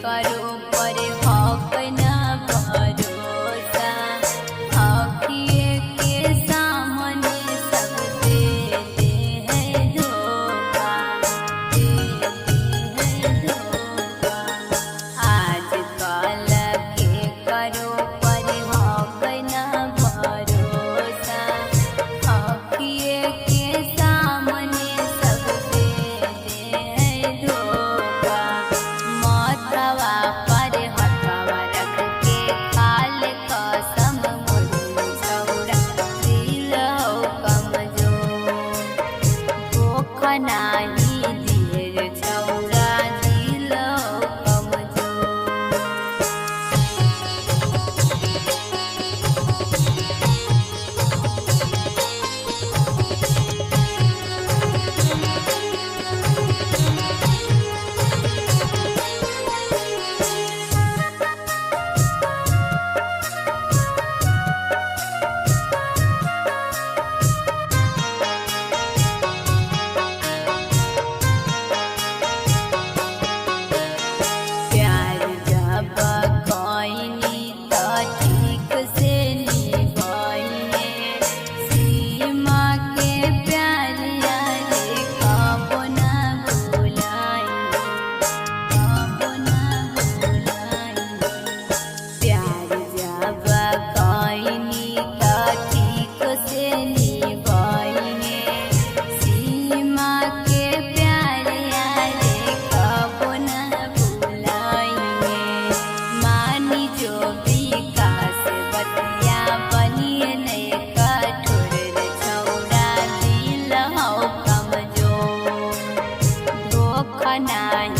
करो पर हक न भरोसा, आँखिए के सामने सब देते हैं धोखा, देते हैं धोखा। आजकल के करो पर हक न भरोसा, आँखिए के सामने सब देते हैं धोखा। माथवा पर हथवा रख के काल कसम मुझे छौड़ा, दिल हो कमजोर, धोखा नाही दिए छौड़ा, दिल हो कमजोर। प्यार जब कइनी त ठीक से निभाइने, सीमा के प्यार यारे कबो न भुलाइने, कबो न भुलाइने। प्यार जब कइनी त ठीक से निभाइने, सीमा के प्यार यारे कबो न भुलाइने। मानी जो विकास बतिया बनिए नहीं कठोर रे छौड़ा, दिल हो कमजोर, धोखा नाही